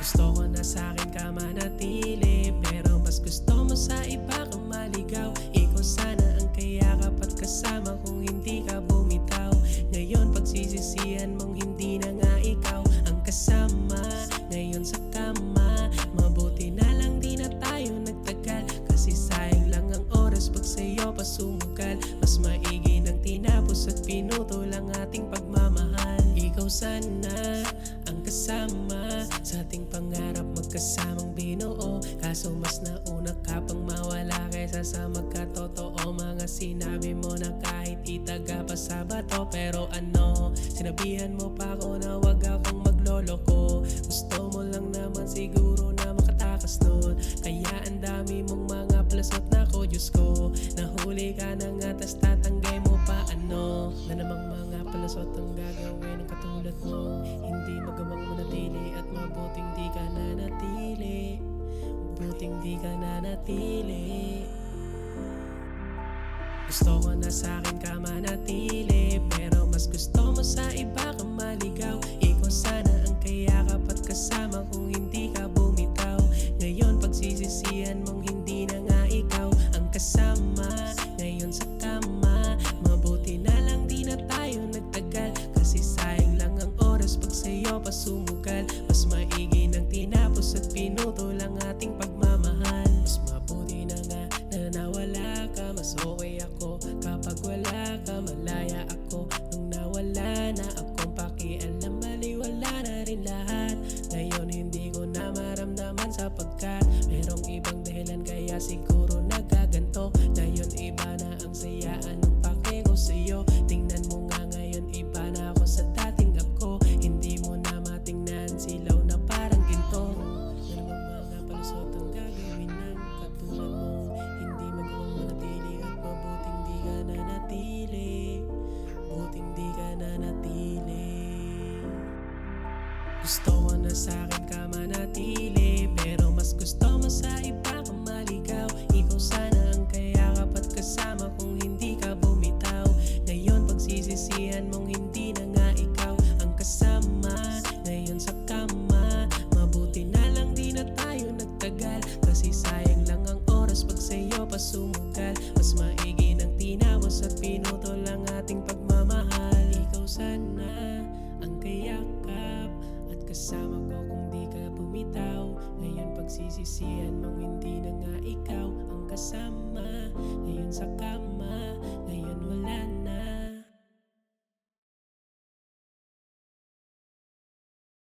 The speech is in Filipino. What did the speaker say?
Gusto ko na sa'kin ka manatili, pero mas gusto mo sa iba ka maligaw. Ikaw sana ang kayakap at kasama kung hindi ka bumitaw. Ngayon pagsisisihan mong hindi na nga ikaw ang kasama. Ngayon sa kama, mabuti na lang di na tayo nagtagal, kasi sayang lang ang oras pag sa'yo pa sumugal. Mas maigi nang tinapos at pinuto lang ating pagmamahal. Ikaw sana ang kasama sa ating pangarap, magkasamang binuo. Kaso mas nauna ka pang mawala kaysa sa magkatotoo. Mga sinabi mo na kahit itaga pa sa bato, pero ano, sinabihan mo pa ako na wag akong magloloko. Gusto mo lang naman siguro na makatakas nun, kaya ang dami mong mga plasot na ko. Diyos ko, nahuli ka na nga tas tatanggay mo pa. Ano na namang mga palasot ang gagawin ng katulad mo? Hindi magawang manatili at mabuting di ka nanatili. Buting di ka nanatili. Gusto ko na sa'kin ka manatili, pero mas gusto mo sa iba ka maligaw. Ikaw sana ang kayakap at kasama kung hindi ka bumitaw. Ngayon pagsisisihan mong hindi na nga ikaw ang kasama. Ngayon sa kama, mabuti na lang di na tayo nagtagal, kasi sayang lang ang oras pag sa'yo pa sumugal. Mas maigi nang tinapos at pinuto lang ating pagmamahal. Mas mabuti na nga na nawala ka, mas okay ako kapag wala ka. Malaya ako nung nawala na akong pakialam, baliwala na rin lahat. Ngayon hindi ko na maramdaman sapagkat merong ibang dahilan, kaya siguro nagaganto. Ngayon iba na ang saya, anong pake ko sa'yo? Tingnan mo nga ngayon, iba na ako sa dating ako. Hindi mo na matingnan, silaw na parang ginto. Yan ang mga palusot ang gagawin ng katulad mo. Hindi magawang manatili at mabuting di ka nanatili. Buting di ka nanatili. Gusto ko na sa'kin ka manatili, pero mas gusto mo sa iba ka maligaw. Ikaw sana ang kayakap at kasama kung hindi ka bumitaw. Ngayon pagsisisihan mong hindi na nga ikaw ang kasama. Ngayon sa kama, mabuti na lang di na tayo nagtagal, kasi sayang lang ang oras pag sa'yo pa sumugal. Mas maigi nang tinapos at pinuto lang ating pagmamahal. Ikaw sana ang kayakap at kasama ko kung di ka bumitaw. Ngayon pagsisisihan mong hindi na nga ikaw ang kasama. Ngayon sa kama,